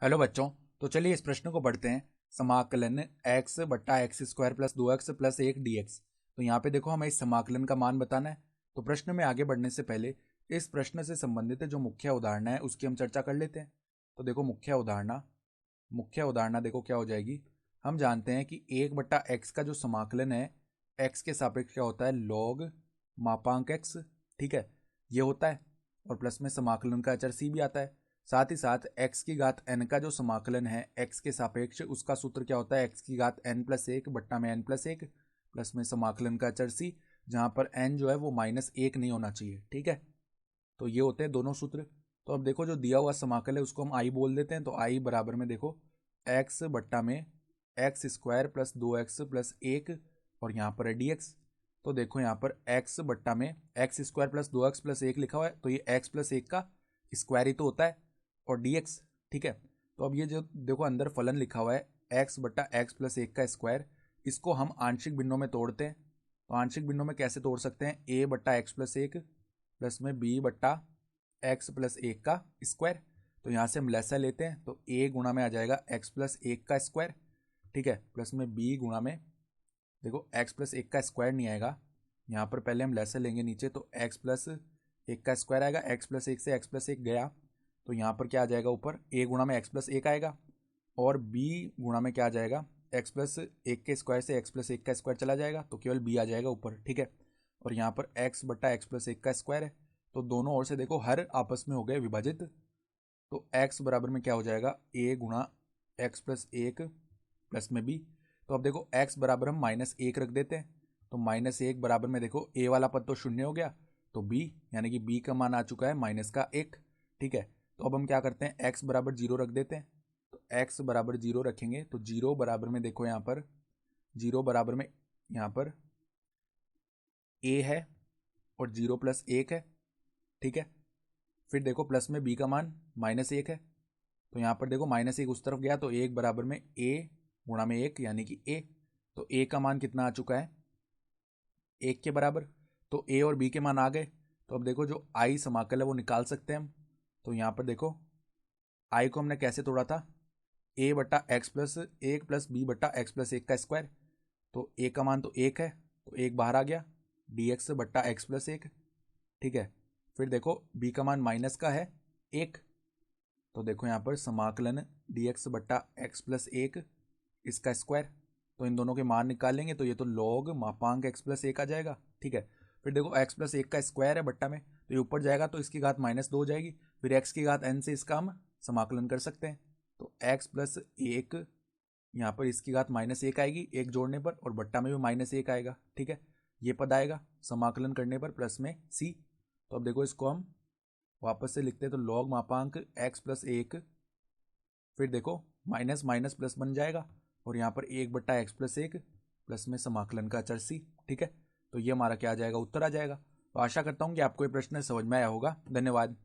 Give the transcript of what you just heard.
Hello बच्चों। तो चलिए इस प्रश्न को पढ़ते हैं। समाकलन x बट्टा x square plus 2x plus 1 dx। तो यहाँ पे देखो हमें इस समाकलन का मान बताना है। तो प्रश्न में आगे बढ़ने से पहले इस प्रश्न से संबंधित जो मुख्य अवधारणा है उसकी हम चर्चा कर लेते हैं। तो देखो मुख्य अवधारणा देखो क्या हो जाएगी। हम जानते हैं कि 1/x का जो समाकलन है x के सापेक्ष क्या होता है, log मापांक x। ठीक है, ये होता है। और प्लस में समाकलन का अचर c भी आता है। साथ ही साथ x की घात n का जो समाकलन है x के सापेक्ष, उसका सूत्र क्या होता है, x की घात n+1 बट्टा में n+1 प्लस में समाकलन का अचर c, जहां पर n जो है वो -1 नहीं होना चाहिए। ठीक है, तो ये होते हैं दोनों सूत्र। तो अब देखो जो दिया हुआ समाकल है उसको हम i बोल देते हैं। तो i बराबर में देखो x बट्टा में x square plus 2x plus 1 और यहाँ पर है dx। तो देखो यहाँ पर x बट्टा में x square plus 2x plus 1 लिखा हुआ है, तो ये x प्लस 1 का स्क्वायर ही तो होता है और dx। ठीक है, तो अब ये जो देखो अंदर फलन लिखा हुआ है x बट्टा एक्स प्लस 1 का स्क्वायर, इसको हम आंशिक भिन्नों में तोड़ते हैं। तो आंशिक भिन्नों में कैसे तोड़ सकते हैं, a बट्टा एक्स प्लस 1 प्लस में b बट्टा एक्स प्लस 1 का स्क्वायर। तो यहाँ से हम लसा लेते हैं, तो a गुणा में आ जाएगा एक्स प्लस 1 का स्क्वायर। ठीक है, प्लस में b गुणा में देखो एक्स प्लस 1 का स्क्वायर नहीं आएगा, यहाँ पर पहले हम लसा लेंगे नीचे, तो एक्स प्लस 1 का स्क्वायर आएगा। एक्स प्लस 1 से एक्स प्लस 1 गया, तो यहाँ पर क्या आ जाएगा, ऊपर a गुणा में एक्स प्लस 1 आएगा और b गुणा में क्या आ जाएगा, एक्स प्लस 1 के स्क्वायर से एक्स प्लस 1 का स्क्वायर चला जाएगा, तो केवल b आ जाएगा ऊपर। ठीक है, और यहाँ पर x बट्टा एक्स प्लस 1 का स्क्वायर है, तो दोनों ओर से देखो हर आपस में हो गए विभाजित। तो x बराबर में क्या हो जाएगा, a गुणा एक्स प्लस 1 प्लस में b। तो अब देखो x बराबर हम -1 रख देते हैं, तो -1 बराबर में देखो a वाला पद तो शून्य हो गया, तो b यानी कि b का मान आ चुका है -1। ठीक है, तो अब हम क्या करते हैं, x बराबर 0 रख देते हैं। तो x बराबर 0 रखेंगे, तो 0 बराबर में देखो यहाँ पर 0 बराबर में यहाँ पर a है और 0 प्लस 1 है। ठीक है, फिर देखो प्लस में b का मान -1 है, तो यहाँ पर देखो -1 उस तरफ गया, तो 1 बराबर में a गुणा में 1 यानी कि a। तो a का मान कितना आ चुका है, 1 के बराबर। तो a और b के मान आ गए, तो अब देखो जो i समाकल है वो निकाल सकते हैं हम। तो यहाँ पर देखो i को हमने कैसे तोड़ा था, a बट्टा एक्स प्लस 1 प्लस b बट्टा एक्स प्लस 1 का स्क्वायर। तो a का मान तो 1 है, तो 1 बाहर आ गया, dx बट्टा एक्स प्लस 1। ठीक है, फिर देखो b का मान माइनस का है 1, तो देखो यहाँ पर समाकलन dx बट्टा एक्स प्लस 1 इसका स्क्वायर। तो इन दोनों के मान निकालेंगे, तो ये तो log मापांक x प्लस 1 आ जाएगा। ठीक है, फिर देखो x प्लस 1 का स्क्वायर है बट्टा में, तो ये ऊपर जाएगा तो इसकी घात -2 हो जाएगी। फिर x की घात n से इसका हम समाकलन कर सकते हैं, तो x प्लस 1 यहाँ पर इसकी घात -1 आएगी 1 जोड़ने पर, और बट्टा में भी -1 आएगा। ठीक है, ये पद आएगा समाकलन करने पर प्लस में c। तो अब देखो इसको हम वापस से लिखते हैं, तो log मापांक x प्लस 1, फिर देखो माइनस माइनस प्लस बन जाएगा, और यहाँ पर 1 बट्टा एक्स प्लस 1 प्लस में समाकलन का अचर c। ठीक है, तो ये हमारा क्या आ जाएगा, उत्तर आ जाएगा। तो आशा करता हूँ कि आपको ये प्रश्न समझ में आया होगा। धन्यवाद।